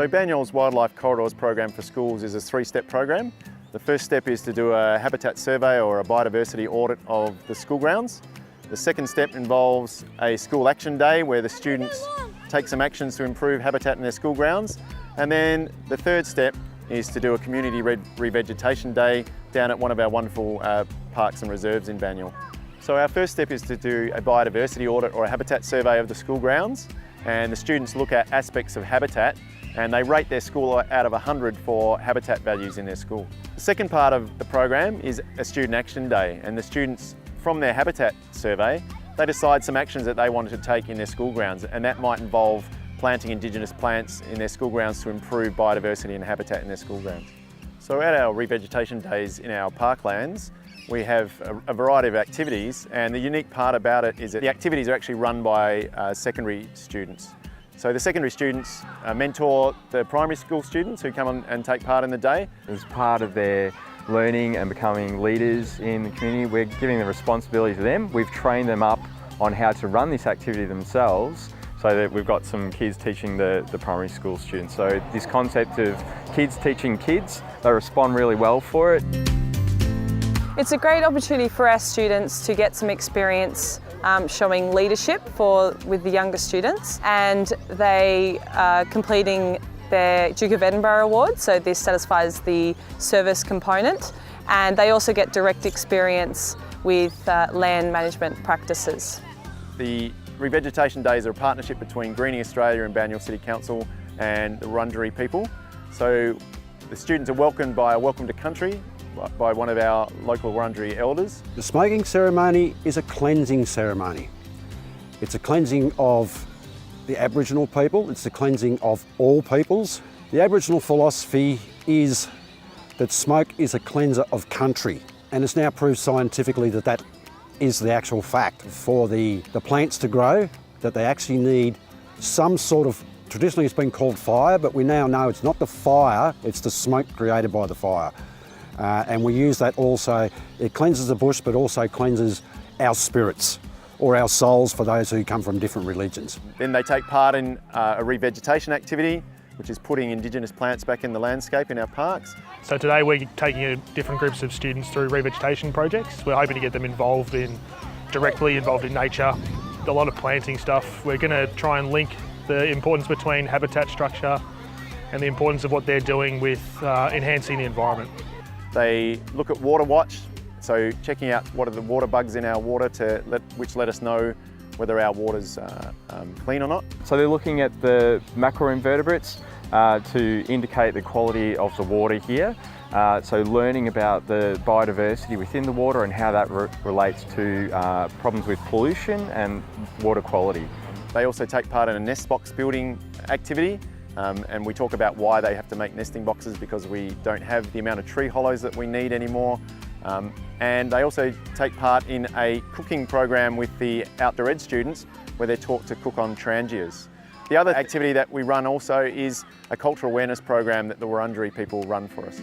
So Banyule's Wildlife Corridors program for schools is a three-step program. The first step is to do a habitat survey or a biodiversity audit of the school grounds. The second step involves a school action day where the students take some actions to improve habitat in their school grounds. And then the third step is to do a community revegetation day down at one of our wonderful parks and reserves in Banyule. So our first step is to do a biodiversity audit or a habitat survey of the school grounds, and the students look at aspects of habitat and they rate their school out of 100 for habitat values in their school. The second part of the program is a student action day, and the students from their habitat survey, they decide some actions that they wanted to take in their school grounds, and that might involve planting Indigenous plants in their school grounds to improve biodiversity and habitat in their school grounds. So at our revegetation days in our parklands, we have a variety of activities, and the unique part about it is that the activities are actually run by secondary students. So the secondary students mentor the primary school students who come on and take part in the day. As part of their learning and becoming leaders in the community, we're giving the responsibility to them. We've trained them up on how to run this activity themselves, so that we've got some kids teaching the primary school students. So this concept of kids teaching kids, they respond really well for it. It's a great opportunity for our students to get some experience showing leadership with the younger students, and they are completing their Duke of Edinburgh Award, so this satisfies the service component, and they also get direct experience with land management practices. The revegetation days are a partnership between Greening Australia and Banyule City Council and the Wurundjeri people. So the students are welcomed by a welcome to country by one of our local Wurundjeri elders. The smoking ceremony is a cleansing ceremony. It's a cleansing of the Aboriginal people, it's the cleansing of all peoples. The Aboriginal philosophy is that smoke is a cleanser of country, and it's now proved scientifically that that is the actual fact. For the plants to grow, that they actually need some sort of, traditionally it's been called fire, but we now know it's not the fire, it's the smoke created by the fire. And we use that also, it cleanses the bush but also cleanses our spirits or our souls for those who come from different religions. Then they take part in a revegetation activity, which is putting Indigenous plants back in the landscape in our parks. So today we're taking different groups of students through revegetation projects. We're hoping to get them directly involved in nature, a lot of planting stuff. We're going to try and link the importance between habitat structure and the importance of what they're doing with enhancing the environment. They look at water watch, so checking out what are the water bugs in our water which let us know whether our water's clean or not. So they're looking at the macroinvertebrates to indicate the quality of the water here. So learning about the biodiversity within the water and how that relates to problems with pollution and water quality. They also take part in a nest box building activity. And we talk about why they have to make nesting boxes, because we don't have the amount of tree hollows that we need anymore. And they also take part in a cooking program with the Outdoor Ed students where they're taught to cook on trangias. The other activity that we run also is a cultural awareness program that the Wurundjeri people run for us.